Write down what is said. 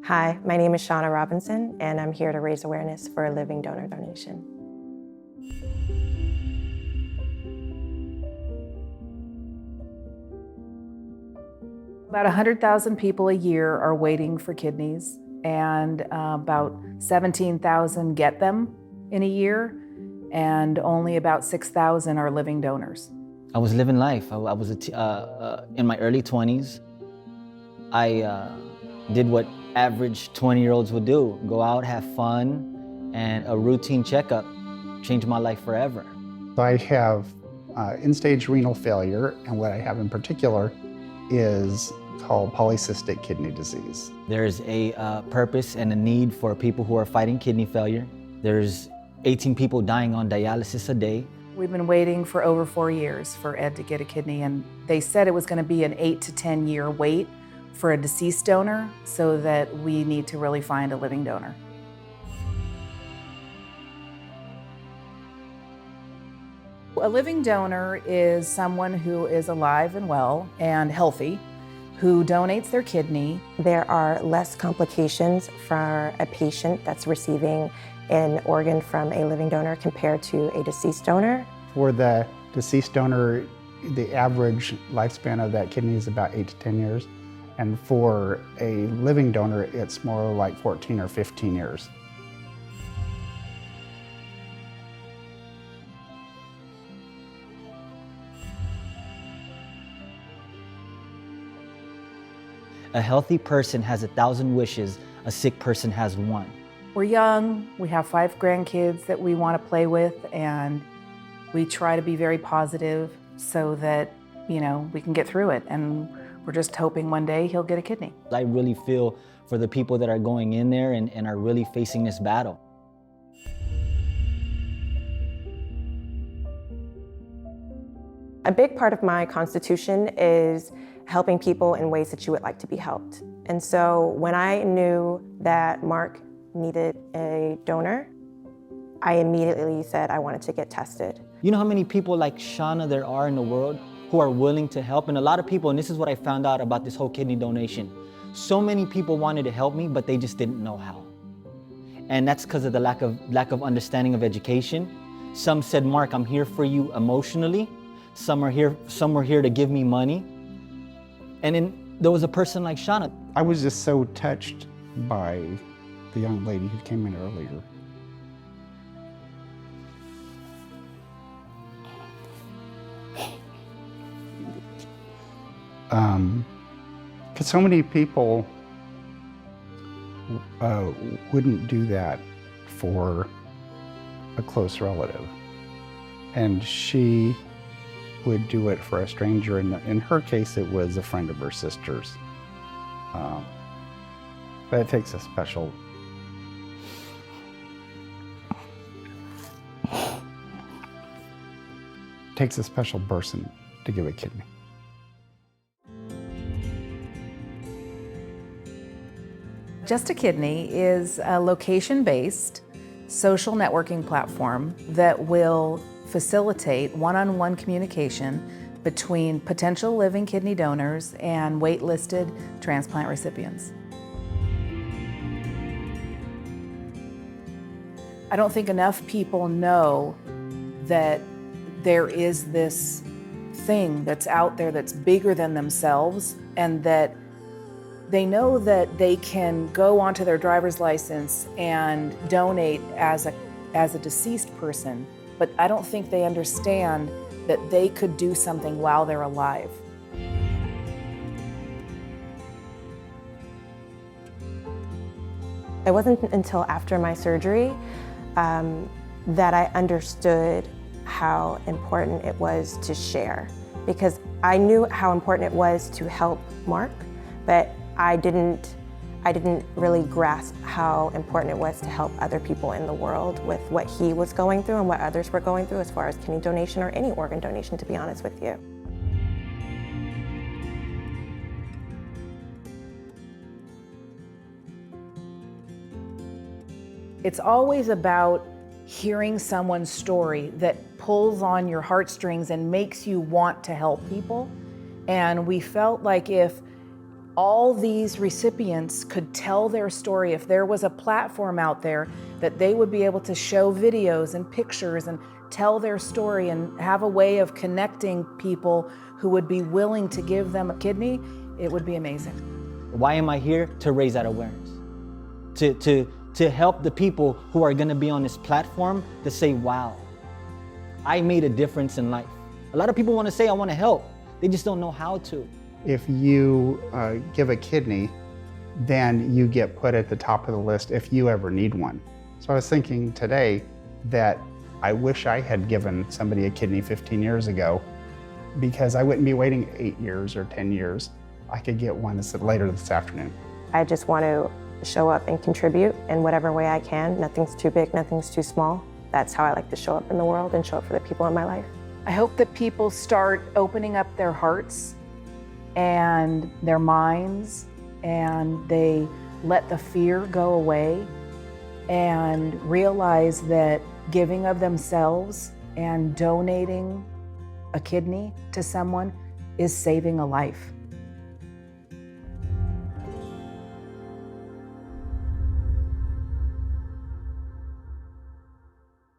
Hi, my name is Shauna Robinson, and I'm here to raise awareness for a living donor donation. About 100,000 people a year are waiting for kidneys, and about 17,000 get them in a year, and only about 6,000 are living donors. I was living life. I was in my early 20s. I did what average 20-year-olds would do: go out, have fun, and a routine checkup changed my life forever. I have end-stage renal failure, and what I have in particular is called polycystic kidney disease. There's a purpose and a need for people who are fighting kidney failure. There's 18 people dying on dialysis a day. We've been waiting for over 4 years for Ed to get a kidney, and they said it was going to be an 8 to 10 year wait for a deceased donor, so that we need to really find a living donor. A living donor is someone who is alive and well and healthy, who donates their kidney. There are less complications for a patient that's receiving an organ from a living donor compared to a deceased donor. For the deceased donor, the average lifespan of that kidney is about 8 to 10 years. And for a living donor, it's more like 14 or 15 years. A healthy person has 1,000 wishes, a sick person has one. We're young, we have 5 grandkids that we want to play with, and we try to be very positive so that, we can get through it. And we're just hoping one day he'll get a kidney. I really feel for the people that are going in there and are really facing this battle. A big part of my constitution is helping people in ways that you would like to be helped. And so when I knew that Mark needed a donor, I immediately said I wanted to get tested. You know how many people like Shauna there are in the world who are willing to help? And a lot of people, and this is what I found out about this whole kidney donation, so many people wanted to help me, but they just didn't know how. And that's because of the lack of understanding of education. Some said, Mark, I'm here for you emotionally. Some were here to give me money. And then there was a person like Shauna. I was just so touched by the young lady who came in earlier. Because so many people wouldn't do that for a close relative. And she would do it for a stranger. And in her case, it was a friend of her sister's. But it takes a special person to give a kidney. Just a Kidney is a location-based social networking platform that will facilitate one-on-one communication between potential living kidney donors and wait-listed transplant recipients. I don't think enough people know that there is this thing that's out there that's bigger than themselves, and that they know that they can go onto their driver's license and donate as a deceased person, but I don't think they understand that they could do something while they're alive. It wasn't until after my surgery that I understood how important it was to share, because I knew how important it was to help Mark, but I didn't really grasp how important it was to help other people in the world with what he was going through and what others were going through as far as kidney donation or any organ donation, to be honest with you. It's always about hearing someone's story that pulls on your heartstrings and makes you want to help people. And we felt like if all these recipients could tell their story, if there was a platform out there that they would be able to show videos and pictures and tell their story and have a way of connecting people who would be willing to give them a kidney, it would be amazing. Why am I here? To raise that awareness. To help the people who are gonna be on this platform to say, wow, I made a difference in life. A lot of people wanna say, I wanna help. They just don't know how to. If you give a kidney, then you get put at the top of the list if you ever need one. So I was thinking today that I wish I had given somebody a kidney 15 years ago, because I wouldn't be waiting 8 years or 10 years. I could get one later this afternoon. I just want to show up and contribute in whatever way I can. Nothing's too big, nothing's too small. That's how I like to show up in the world and show up for the people in my life. I hope that people start opening up their hearts and their minds, and they let the fear go away and realize that giving of themselves and donating a kidney to someone is saving a life.